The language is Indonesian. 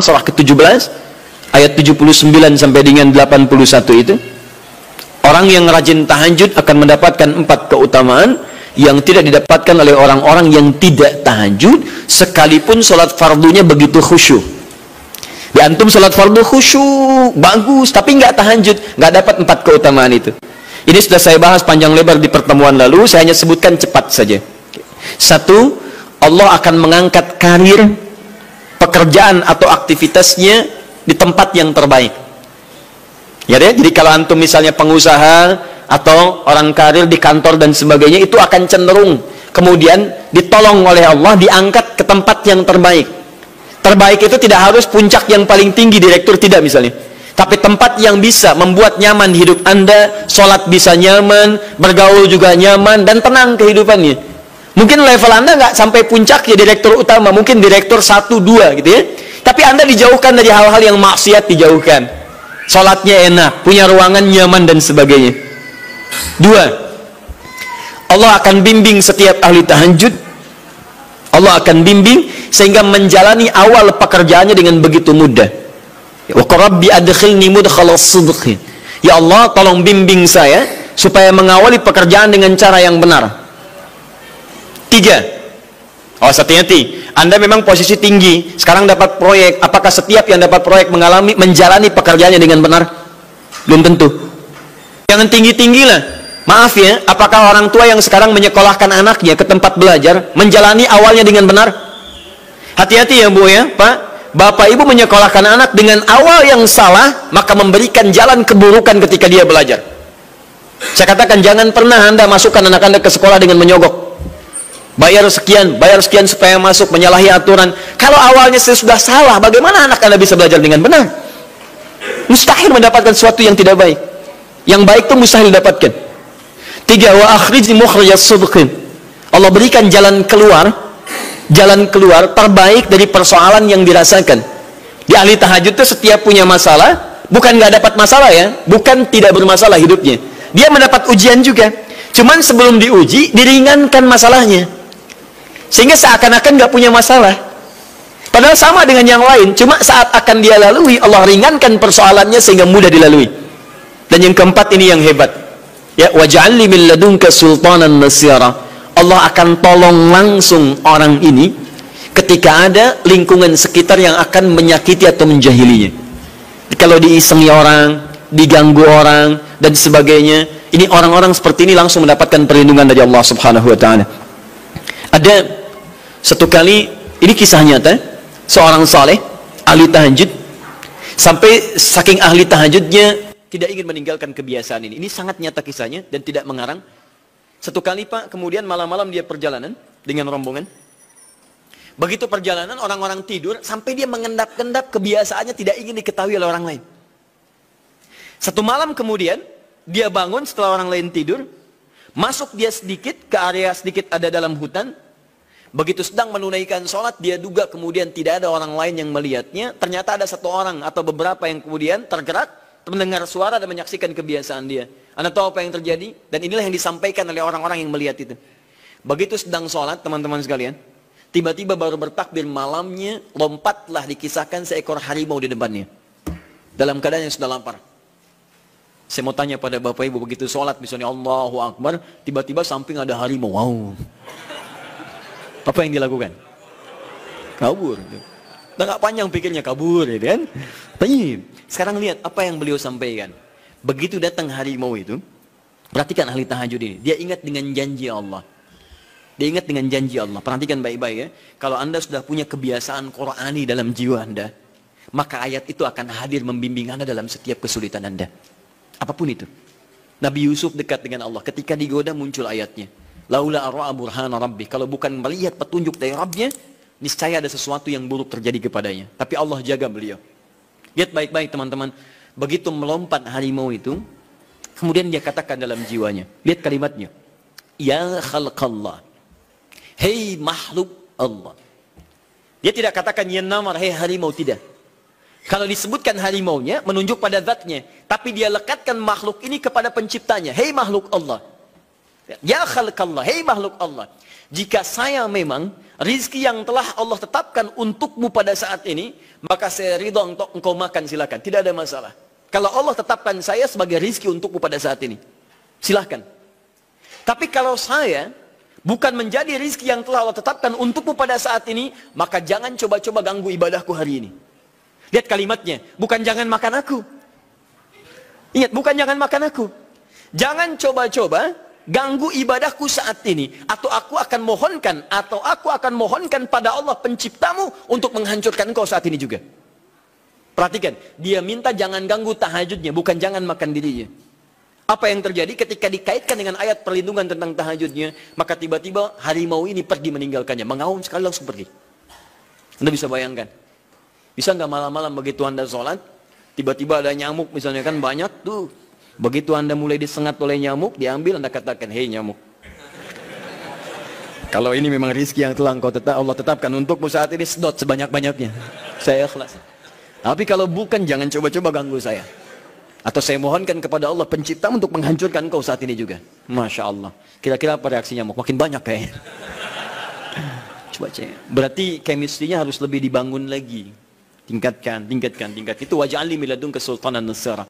surah ke-17 ayat 79 sampai dengan 81 itu, orang yang rajin tahajud akan mendapatkan 4 keutamaan yang tidak didapatkan oleh orang-orang yang tidak tahajud sekalipun sholat fardunya begitu khusyuk. Di antum sholat fardu khusyuk bagus tapi nggak tahajud, nggak dapat 4 keutamaan itu. Ini sudah saya bahas panjang lebar di pertemuan lalu, saya hanya sebutkan cepat saja. 1, Allah akan mengangkat karir, pekerjaan atau aktivitasnya di tempat yang terbaik. Ya deh, jadi kalau antum misalnya pengusaha atau orang karir di kantor dan sebagainya, itu akan cenderung kemudian ditolong oleh Allah, diangkat ke tempat yang terbaik. Terbaik itu tidak harus puncak yang paling tinggi, direktur, tidak misalnya, tapi tempat yang bisa membuat nyaman hidup Anda, sholat bisa nyaman, bergaul juga nyaman, dan tenang kehidupannya. Mungkin level Anda nggak sampai puncak ya direktur utama, mungkin direktur 1, 2 gitu ya, tapi Anda dijauhkan dari hal-hal yang maksiat, dijauhkan, sholatnya enak, punya ruangan nyaman dan sebagainya. 2, Allah akan bimbing setiap ahli tahajud, Allah akan bimbing sehingga menjalani awal pekerjaannya dengan begitu mudah. Wa rabbi adkhilni mudkhalas sidqin, ya Allah tolong bimbing saya supaya mengawali pekerjaan dengan cara yang benar. 3, hati-hati, Anda memang posisi tinggi, sekarang dapat proyek, apakah setiap yang dapat proyek menjalani pekerjaannya dengan benar? Belum tentu. Jangan tinggi-tinggi lah. Maaf ya, apakah orang tua yang sekarang menyekolahkan anaknya ke tempat belajar menjalani awalnya dengan benar? Hati-hati ya Bu ya, Pak. Bapak Ibu menyekolahkan anak dengan awal yang salah, maka memberikan jalan keburukan ketika dia belajar. Saya katakan jangan pernah Anda masukkan anak Anda ke sekolah dengan menyogok. Bayar sekian supaya masuk, menyalahi aturan. Kalau awalnya sudah salah, bagaimana anak Anda bisa belajar dengan benar? Mustahil mendapatkan sesuatu yang tidak baik. Yang baik itu mustahil didapatkan. 3, wa akhrijni mukhrijas sidqin, Allah berikan jalan keluar terbaik dari persoalan yang dirasakan. Di ahli tahajud itu setiap punya masalah, bukan nggak dapat masalah ya, bukan tidak bermasalah hidupnya, dia mendapat ujian juga, cuman sebelum diuji diringankan masalahnya, sehingga seakan-akan nggak punya masalah, padahal sama dengan yang lain, cuma saat akan dia lalui Allah ringankan persoalannya sehingga mudah dilalui. Dan yang keempat ini yang hebat ya, waj'alni min ladunka sultanan nasira, Allah akan tolong langsung orang ini ketika ada lingkungan sekitar yang akan menyakiti atau menjahilinya. Kalau diisengi orang, diganggu orang dan sebagainya, ini orang-orang seperti ini langsung mendapatkan perlindungan dari Allah Subhanahu wa taala. Ada satu kali, ini kisah nyata, seorang saleh ahli tahajud, sampai saking ahli tahajudnya tidak ingin meninggalkan kebiasaan ini. Ini sangat nyata kisahnya dan tidak mengarang. Satu kali Pak, kemudian malam-malam dia perjalanan dengan rombongan. Begitu perjalanan, orang-orang tidur, sampai dia mengendap-endap, kebiasaannya tidak ingin diketahui oleh orang lain. Satu malam kemudian, dia bangun setelah orang lain tidur, masuk dia sedikit ke area sedikit ada dalam hutan. Begitu sedang menunaikan sholat, dia duga kemudian tidak ada orang lain yang melihatnya. Ternyata ada satu orang atau beberapa yang kemudian tergerak, mendengar suara dan menyaksikan kebiasaan dia. Anda tahu apa yang terjadi? Dan inilah yang disampaikan oleh orang-orang yang melihat itu. Begitu sedang sholat, teman-teman sekalian, tiba-tiba baru bertakbir malamnya, lompatlah dikisahkan seekor harimau di depannya, dalam keadaan yang sudah lapar. Saya mau tanya pada Bapak Ibu, begitu sholat misalnya Allahu Akbar, tiba-tiba samping ada harimau, wow, apa yang dilakukan? Kabur. Nah, gak panjang pikirnya, kabur ya kan? Sekarang lihat apa yang beliau sampaikan. Begitu datang harimau itu, perhatikan ahli tahajud ini, dia ingat dengan janji Allah. Dia ingat dengan janji Allah. Perhatikan baik-baik ya. Kalau Anda sudah punya kebiasaan Qur'ani dalam jiwa Anda, maka ayat itu akan hadir membimbing Anda dalam setiap kesulitan Anda. Apapun itu. Nabi Yusuf dekat dengan Allah, ketika digoda muncul ayatnya. Laula arra'a burhana rabbi, kalau bukan melihat petunjuk dari Rabbnya, niscaya ada sesuatu yang buruk terjadi kepadanya. Tapi Allah jaga beliau. Lihat baik-baik teman-teman. Begitu melompat harimau itu, kemudian dia katakan dalam jiwanya, lihat kalimatnya, ya khalqallah, hei makhluk Allah. Dia tidak katakan ya namar, hei harimau, tidak. Kalau disebutkan harimaunya menunjuk pada zatnya, tapi dia lekatkan makhluk ini kepada penciptanya, hei makhluk Allah. Ya khalqallah, hei makhluk Allah. Jika saya memang rizki yang telah Allah tetapkan untukmu pada saat ini, maka saya ridho untuk engkau makan, silakan, tidak ada masalah. Kalau Allah tetapkan saya sebagai rizki untukmu pada saat ini, silakan. Tapi kalau saya bukan menjadi rizki yang telah Allah tetapkan untukmu pada saat ini, maka jangan coba-coba ganggu ibadahku hari ini. Lihat kalimatnya, bukan jangan makan aku. Ingat, bukan jangan makan aku. Jangan coba-coba ganggu ibadahku saat ini, atau aku akan mohonkan pada Allah penciptamu untuk menghancurkan engkau saat ini juga. Perhatikan, dia minta jangan ganggu tahajudnya, bukan jangan makan dirinya. Apa yang terjadi ketika dikaitkan dengan ayat perlindungan tentang tahajudnya, maka tiba-tiba harimau ini pergi meninggalkannya, mengaum sekali langsung pergi. Anda bisa bayangkan, bisa nggak malam-malam begitu Anda sholat, tiba-tiba ada nyamuk misalnya, kan banyak tuh. Begitu Anda mulai disengat oleh nyamuk, diambil, Anda katakan, hei nyamuk, kalau ini memang rizki yang telah Allah tetapkan untukmu saat ini, sedot sebanyak-banyaknya, saya ikhlas. Tapi kalau bukan, jangan coba-coba ganggu saya. Atau saya mohonkan kepada Allah pencipta untuk menghancurkan engkau saat ini juga. Masya Allah. Kira-kira apa reaksi nyamuk? Makin banyak kayaknya. Coba cek. Berarti chemistry-nya harus lebih dibangun lagi. Tingkatkan. Itu waj'alni min ladunka sultanan nasara.